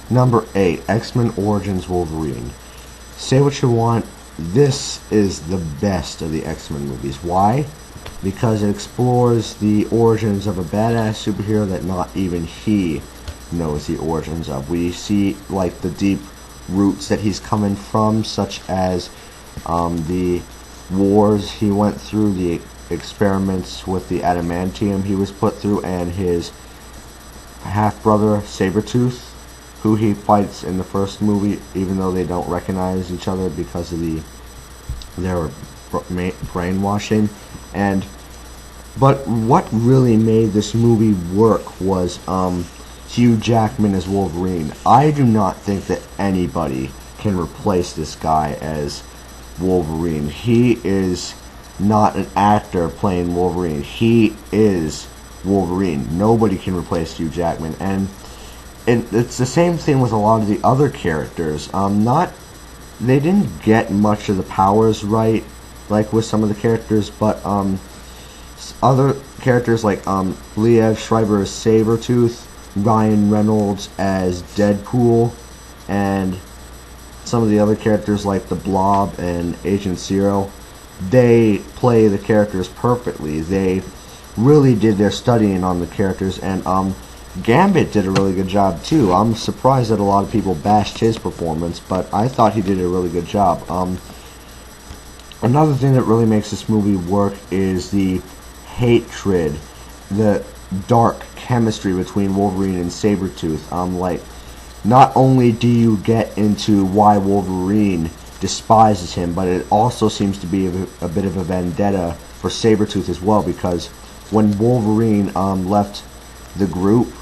Number 8, X-Men Origins Wolverine. Say what you want, this is the best of the X-Men movies. Why? Because it explores the origins of a badass superhero that not even he knows the origins of. We see like the deep roots that he's coming from, such as the wars he went through, the experiments with the adamantium he was put through, and his half-brother Sabretooth, who he fights in the first movie, even though they don't recognize each other because of their brainwashing. But what really made this movie work was Hugh Jackman as Wolverine. I do not think that anybody can replace this guy as Wolverine. He is not an actor playing Wolverine. He is Wolverine. Nobody can replace Hugh Jackman. And it's the same thing with a lot of the other characters. They didn't get much of the powers right, like with some of the characters, but other characters like Liev Schreiber as Sabretooth, Ryan Reynolds as Deadpool, and some of the other characters like the Blob and Agent Zero, they play the characters perfectly. They really did their studying on the characters, and Gambit did a really good job too. I'm surprised that a lot of people bashed his performance, but I thought he did a really good job. Another thing that really makes this movie work is the hatred, the dark chemistry between Wolverine and Sabretooth. Like, not only do you get into why Wolverine despises him, but it also seems to be a bit of a vendetta for Sabretooth as well, because when Wolverine left the group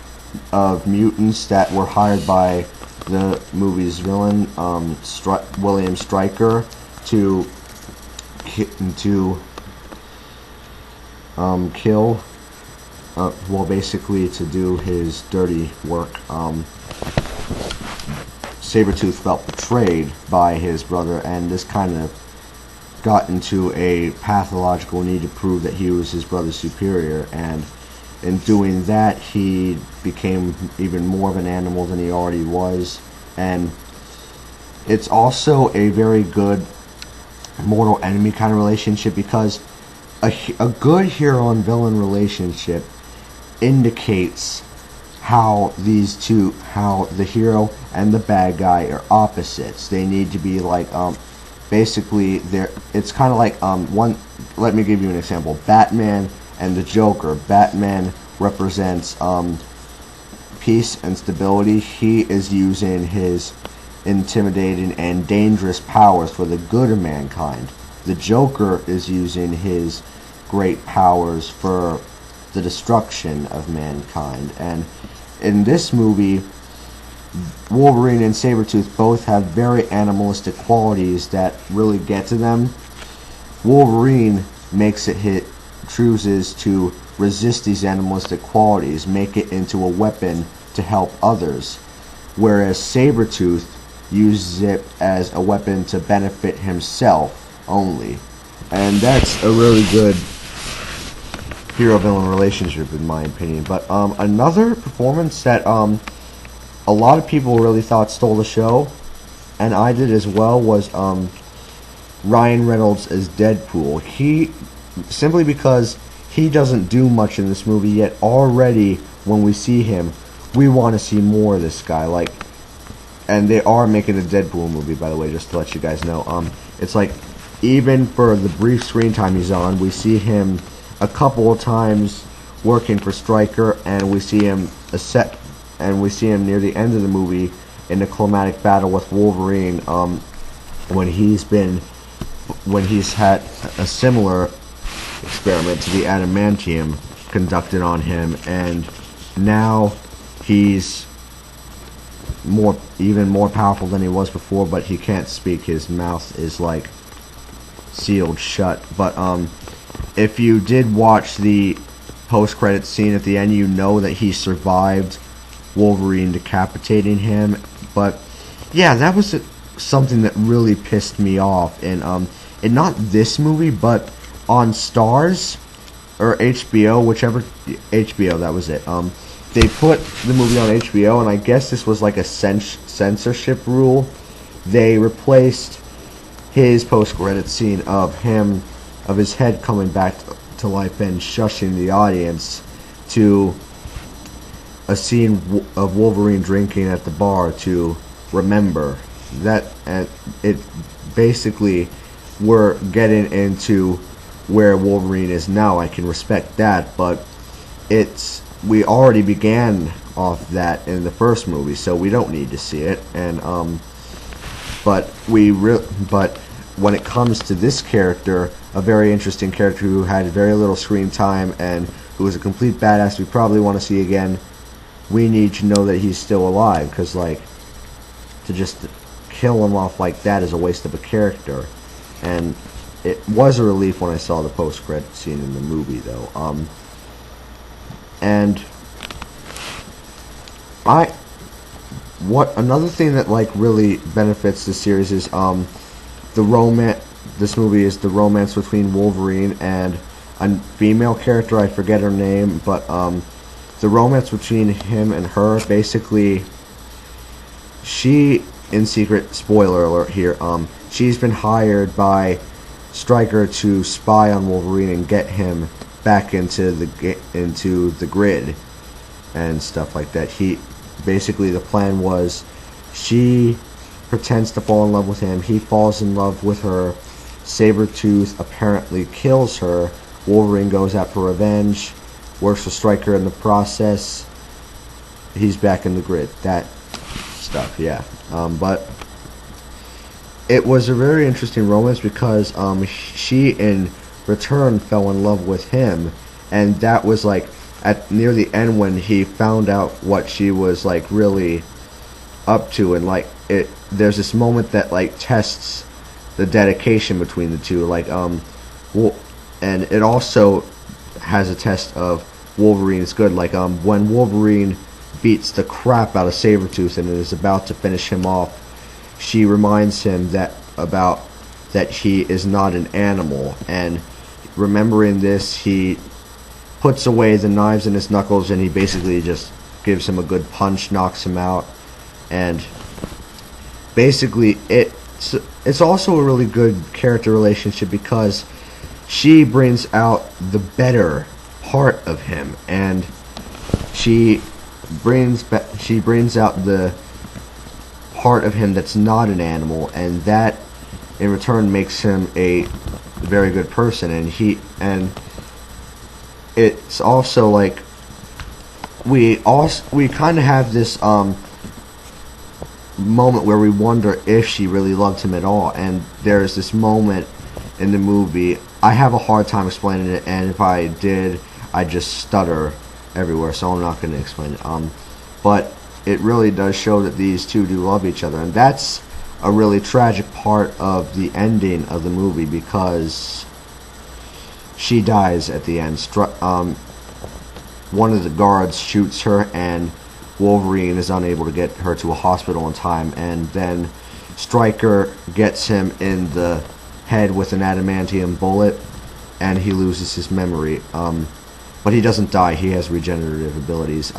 of mutants that were hired by the movie's villain, William Stryker, to kill, well, basically to do his dirty work, Sabretooth felt betrayed by his brother, and this kind of got into a pathological need to prove that he was his brother's superior, and in doing that he became even more of an animal than he already was. And it's also a very good mortal enemy kind of relationship, because a good hero and villain relationship indicates how the hero and the bad guy are opposites. They need to be like, basically, it's kind of like, let me give you an example. Batman and the Joker. Batman represents peace and stability. He is using his intimidating and dangerous powers for the good of mankind. The Joker is using his great powers for the destruction of mankind. And in this movie, Wolverine and Sabretooth both have very animalistic qualities that really get to them. Wolverine chooses to resist these animalistic qualities, make it into a weapon to help others, whereas Sabretooth uses it as a weapon to benefit himself only. And that's a really good hero-villain relationship, in my opinion. But another performance that a lot of people really thought stole the show, and I did as well, was Ryan Reynolds as Deadpool. Simply because he doesn't do much in this movie, yet already when we see him, we want to see more of this guy. And they are making a Deadpool movie, by the way, just to let you guys know. It's like, even for the brief screen time he's on, we see him a couple of times working for Stryker, and we see him near the end of the movie in a climatic battle with Wolverine, when he's had a similar experiment to the adamantium conducted on him, and now he's even more powerful than he was before, but he can't speak. His mouth is like sealed shut. But if you did watch the post-credit scene at the end, you know that he survived Wolverine decapitating him. But yeah, that was something that really pissed me off. And not this movie, but on Starz or HBO, whichever, HBO, that was it. they put the movie on HBO, and I guess this was like a censorship rule. They replaced his post-credit scene of his head coming back to life and shushing the audience to a scene of Wolverine drinking at the bar to remember that. And it basically, we're getting into where Wolverine is now. I can respect that, but we already began off that in the first movie, so we don't need to see it. And but when it comes to this character, a very interesting character who had very little screen time and who was a complete badass we probably want to see again, we need to know that he's still alive, because like, to just kill him off like that is a waste of a character. And it was a relief when I saw the post-credit scene in the movie, though. And another thing that like really benefits the series is the romance. This movie is the romance between Wolverine and a female character. I forget her name, but the romance between him and her, basically, she, in secret, spoiler alert here, she's been hired by Stryker to spy on Wolverine and get him back into the grid and stuff like that. Basically, the plan was, she pretends to fall in love with him, he falls in love with her, Sabretooth apparently kills her, Wolverine goes out for revenge, works for Stryker in the process, he's back in the grid. That stuff, yeah. But it was a very interesting romance because she in return fell in love with him, and that was like at near the end when he found out what she was like really up to, and like there's this moment that like tests the dedication between the two, like and it also has a test of Wolverine's good, like when Wolverine beats the crap out of Sabretooth and is about to finish him off, she reminds him that he is not an animal, and remembering this, he puts away the knives in his knuckles and he basically just gives him a good punch, knocks him out. And basically it's also a really good character relationship because she brings out the better part of him, and she brings out the part of him that's not an animal, and that in return makes him a very good person. And it's also like we kind of have this moment where we wonder if she really loved him at all, and there's this moment in the movie, I have a hard time explaining it, and if I did, I'd just stutter everywhere, so I'm not going to explain it. But it really does show that these two do love each other, and that's a really tragic part of the ending of the movie, because she dies at the end. One of the guards shoots her, and Wolverine is unable to get her to a hospital in time, and then Stryker gets him in the head with an adamantium bullet, and he loses his memory. But he doesn't die, he has regenerative abilities.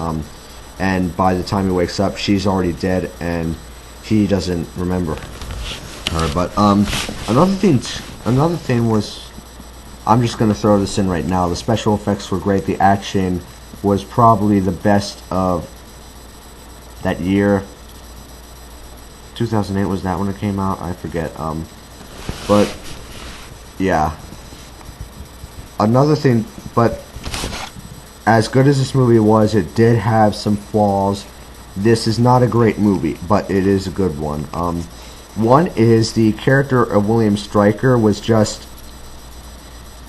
And by the time he wakes up, she's already dead, and he doesn't remember her. But another thing was, I'm just going to throw this in right now, the special effects were great, the action was probably the best of that year. 2008 was that when it came out? I forget. But yeah, another thing, but as good as this movie was, it did have some flaws. This is not a great movie, but it is a good one. One is the character of William Stryker was just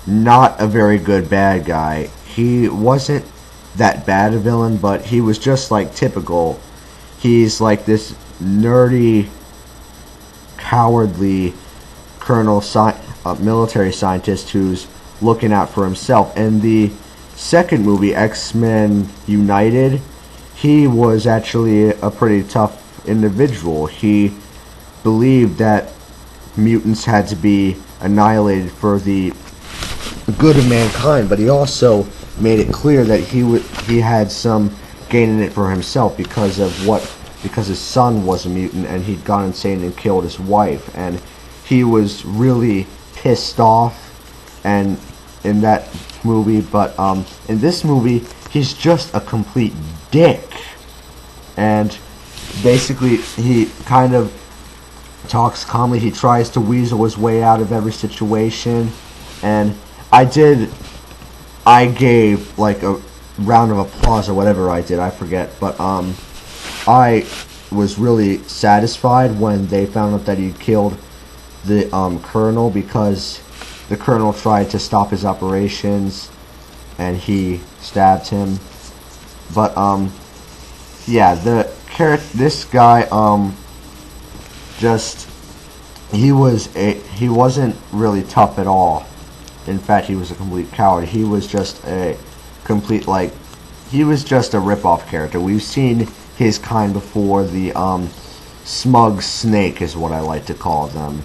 not a very good bad guy. He wasn't that bad a villain, but he was just like typical. He's like this nerdy, cowardly military scientist who's looking out for himself. And the second movie, X-Men United, he was actually a pretty tough individual. He believed that mutants had to be annihilated for the good of mankind, but he also made it clear that he had some gaining it for himself because his son was a mutant and he'd gone insane and killed his wife, and he was really pissed off and in that movie. But in this movie he's just a complete dick, and basically he kind of talks calmly. He tries to weasel his way out of every situation, and I gave like a round of applause or whatever I did, I forget, but I was really satisfied when they found out that he killed the colonel, because the colonel tried to stop his operations and he stabbed him. But yeah, this guy he wasn't really tough at all. In fact, he was a complete coward. He was just a complete, like, he was just a rip-off character. We've seen his kind before. The smug snake is what I like to call them,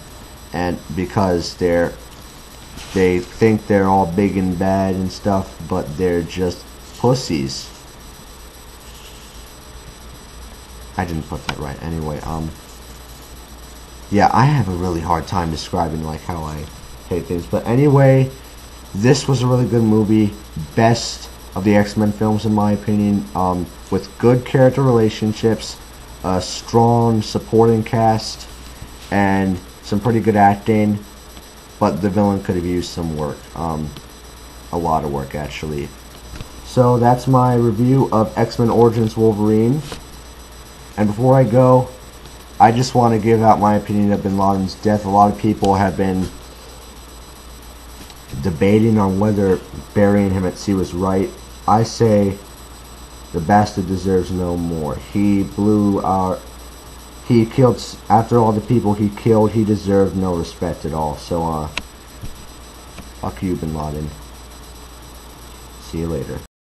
and because they think they're all big and bad and stuff, but they're just pussies. I didn't put that right. Anyway, yeah, I have a really hard time describing like how I hate things. But anyway, this was a really good movie. Best of the X-Men films in my opinion, with good character relationships, a strong supporting cast, and some pretty good acting. But the villain could have used some work, a lot of work actually. So that's my review of X-Men Origins Wolverine. And before I go, I just want to give out my opinion of Bin Laden's death. A lot of people have been debating on whether burying him at sea was right. I say the bastard deserves no more. He killed, after all the people he killed, he deserved no respect at all. So, fuck you, Bin Laden. See you later.